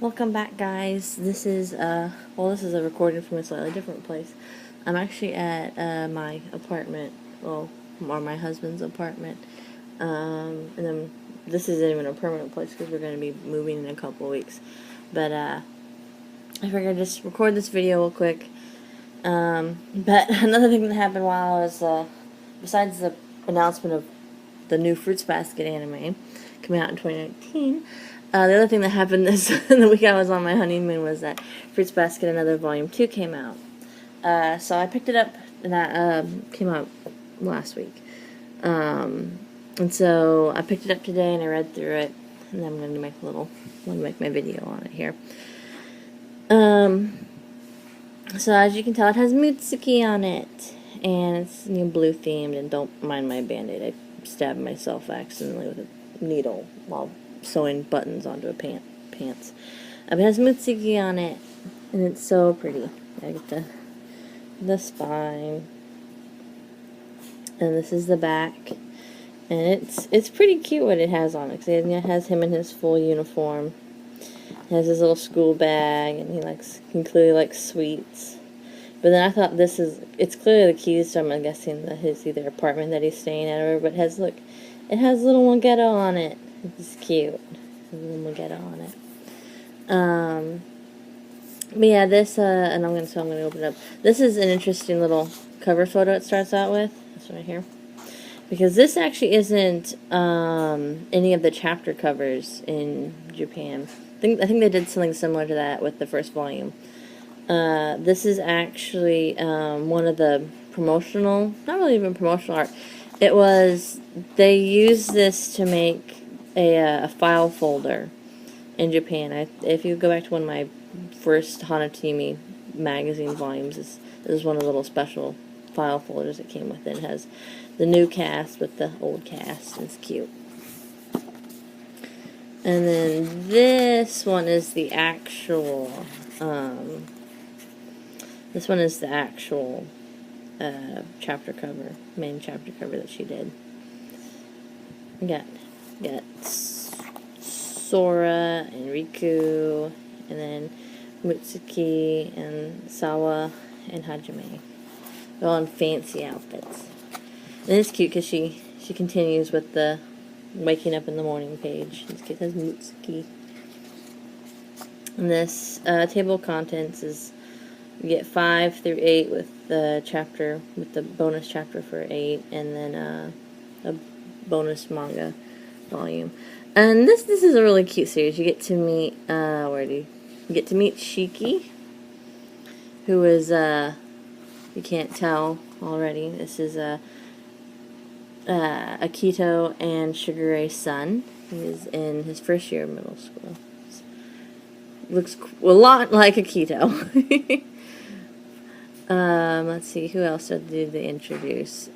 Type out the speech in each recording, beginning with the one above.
Welcome back, guys. This is this is a recording from a slightly different place. I'm actually at my apartment, or my husband's apartment. And then this isn't even a permanent place because we're going to be moving in a couple of weeks. But I figured I'd just record this video real quick. But another thing that happened while I was besides the announcement of the new Fruits Basket anime coming out in 2019. The other thing that happened the week I was on my honeymoon was that Fruits Basket Another Volume 2 came out. So I picked it up, and that came out last week. And so I picked it up today, and I read through it, and I'm going to make my video on it here. So as you can tell, it has Mitsuki on it, and it's blue themed, and don't mind my band-aid. I stabbed myself accidentally with a needle while sewing buttons onto a pants. It has Mitsuki on it, and it's so pretty. I get the spine, and this is the back, and it's pretty cute what it has on it. It has him in his full uniform. He has his little school bag, and he clearly likes sweets. But then I thought it's clearly the keys to, I'm guessing, his either apartment that he's staying at or whatever. But it has little Moghetto on it. It's cute. Little Moghetto on it. But yeah, this, and I'm gonna open it up. This is an interesting little cover photo it starts out with. This one right here. Because this actually isn't any of the chapter covers in Japan. I think they did something similar to that with the first volume. This is actually one of the promotional, not really even promotional art. They used this to make a file folder in Japan. If you go back to one of my first Hanatimi magazine volumes, this is one of the little special file folders that came with it. It has the new cast with the old cast. It's cute. And then this one is the actual, chapter cover, main chapter cover that she did. We got Sora and Riku, and then Mitsuki and Sawa and Hajime. They're all in fancy outfits. And it's cute because she continues with the waking up in the morning page. This kid has Mitsuki. And this table of contents is, you get 5 through 8 with the bonus chapter for 8, and then a bonus manga volume. And this is a really cute series. You get to meet Shiki, who is you can't tell already. This is Akito and Shigure's son. He is in his first year of middle school. Looks a lot like Akito. Let's see, who else did they introduce?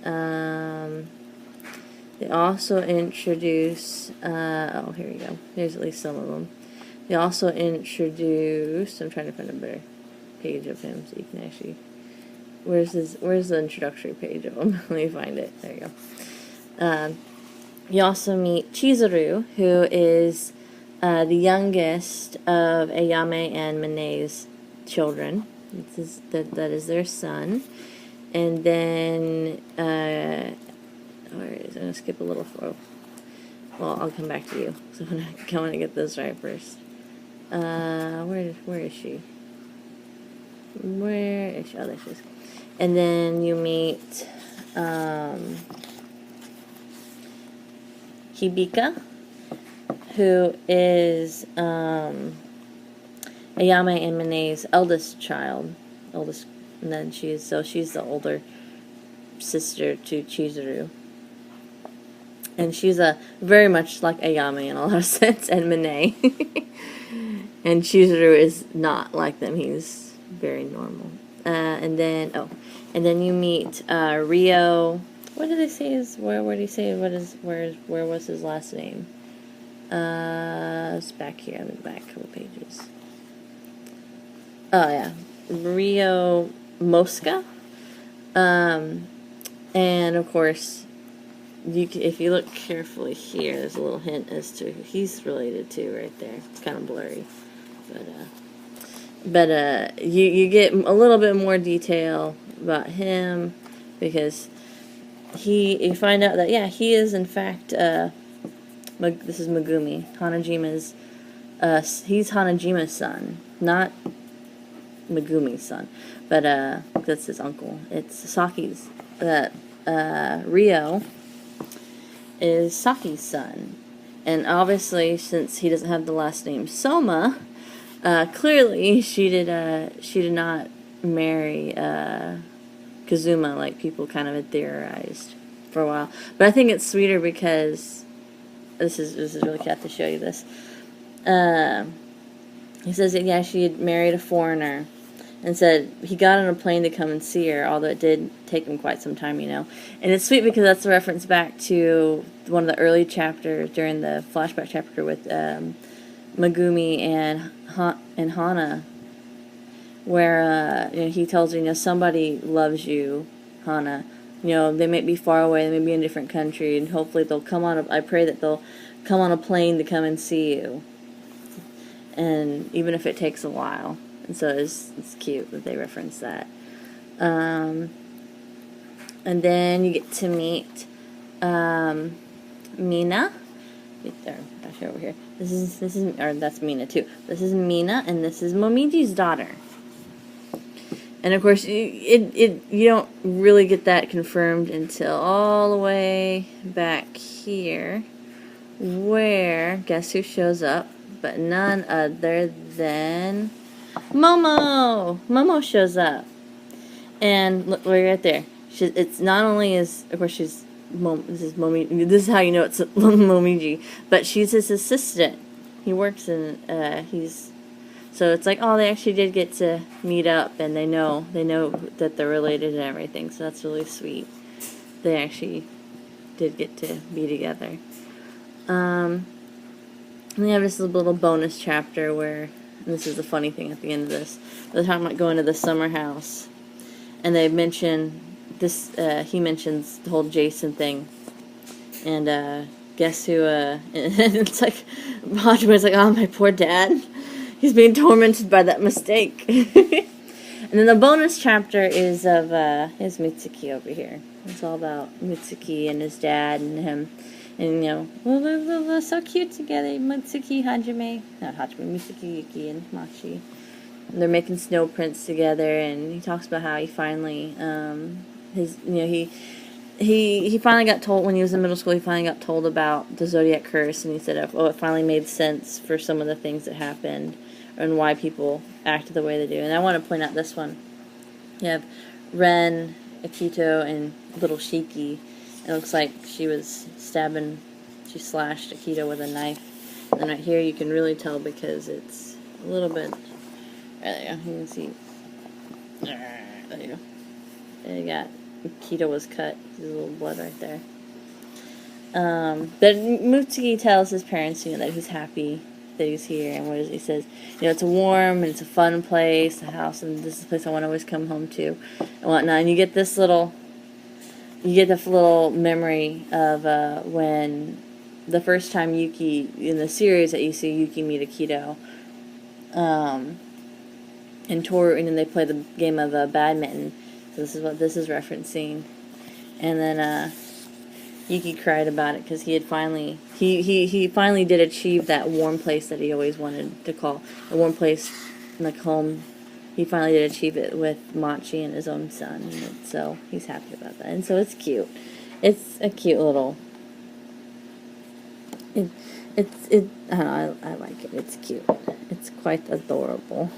They also introduce, here we go. Here's at least some of them. They also introduced, I'm trying to find a better page of him so you can actually, where's the introductory page of him? Let me find it. There you go. You also meet Chizuru, who is the youngest of Ayame and Mine's children. That is their son. And then, where is it? I'm going to skip a little flow. Well, I'll come back to you. So I want to get this right first. Where is she? Where is she? Oh, there she is. And then you meet Hibika, who is Ayame and Mine's eldest child. And then she's the older sister to Chizuru. And she's very much like Ayame in a lot of sense, and Mine. And Chizuru is not like them. He's very normal. And then you meet Rio. What did they say where did he say where was his last name? It's back here. I'm back a couple pages. Oh yeah, Rio Mosca. And of course, if you look carefully here, there's a little hint as to who he's related to right there. It's kind of blurry. But you get a little bit more detail about him, because you find out that, yeah, he is in fact, this is Megumi, Hanajima's, he's Hanajima's son, not Megumi's son, but that's his uncle. It's Saki's, Ryo is Saki's son. And obviously, since he doesn't have the last name Soma, clearly she did not marry Kazuma like people kind of had theorized for a while. But I think it's sweeter because this is really cool to show you this. He says that, yeah, she had married a foreigner, and said he got on a plane to come and see her, although it did take him quite some time, And it's sweet because that's a reference back to one of the early chapters during the flashback chapter with Megumi and Hana, where he tells her, somebody loves you, Hana. They may be far away, they may be in a different country, and hopefully they'll come on. I pray that they'll come on a plane to come and see you, and even if it takes a while. And so it's cute that they reference that. And then you get to meet Mina. Right there, actually over here. This is or that's Mina too. This is Mina, and this is Momiji's daughter. And of course, you don't really get that confirmed until all the way back here, where guess who shows up? But none other than Momo! Momo shows up. And look, right there. It's not only is, of course, this is Momiji. This is how you know it's Momiji. But she's his assistant. He works in, so it's like, oh, they actually did get to meet up, and they know that they're related and everything. So that's really sweet. They actually did get to be together. And we have this little bonus chapter where, and this is the funny thing at the end of this, they're talking about going to the summer house, and they mention this, he mentions the whole Jason thing, and guess who, and it's like, Hajime's like, oh, my poor dad, he's being tormented by that mistake. And then the bonus chapter is of, is Mitsuki over here. It's all about Mitsuki and his dad and him. And, they're so cute together. Mitsuki, Hajime, not Hajime, Mitsuki, Yuki, and Machi. And they're making snow prints together, and he talks about how he finally, he finally got told, when he was in middle school, he finally got told about the Zodiac Curse, and he said, oh, it finally made sense for some of the things that happened, and why people acted the way they do. And I want to point out this one. You have Ren, Akito, and little Shiki. It looks like she slashed Akito with a knife. And right here you can really tell because it's a little bit, there you go, you can see, there you go. There you got, Akito was cut, there's a little blood right there. But Mitsuki tells his parents, that he's happy that he's here, and what is he says, it's a warm and it's a fun place, a house, and this is a place I want to always come home to, and whatnot. And you get this little memory of when the first time Yuki, in the series that you see Yuki meet Akito, and Toru, and then they play the game of badminton. So this is what this is referencing. And then Yuki cried about it because he had finally, he finally did achieve that warm place that he always wanted to call a warm place, like home. He finally did achieve it with Machi and his own son, and so he's happy about that. And so it's cute. It's a cute little. I don't know. I like it. It's cute. It's quite adorable.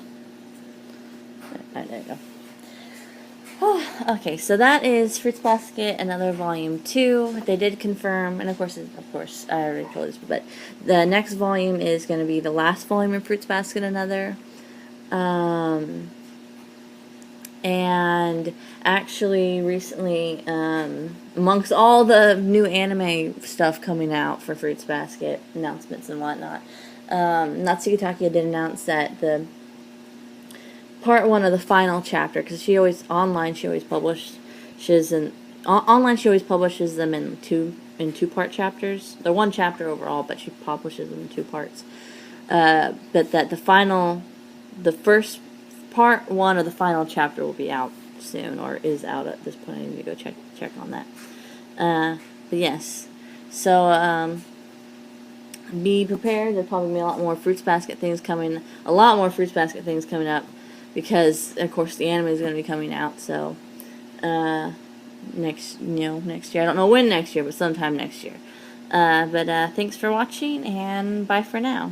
There you go. Oh, okay, so that is Fruits Basket, another volume 2. They did confirm, and of course, I already told this, but the next volume is going to be the last volume of Fruits Basket, another. And actually, recently, amongst all the new anime stuff coming out for Fruits Basket, announcements and whatnot, Natsuki Takia did announce that the part 1 of the final chapter, because she always publishes them in two-part chapters. They're one chapter overall, but she publishes them in 2 parts. but that the first part one of the final chapter will be out soon, or is out at this point. I need to go check on that. But yes, so be prepared. There'll probably be a lot more Fruits Basket things coming. A lot more Fruits Basket things coming up, because of course the anime is going to be coming out. So next year. I don't know when next year, but sometime next year. But thanks for watching, and bye for now.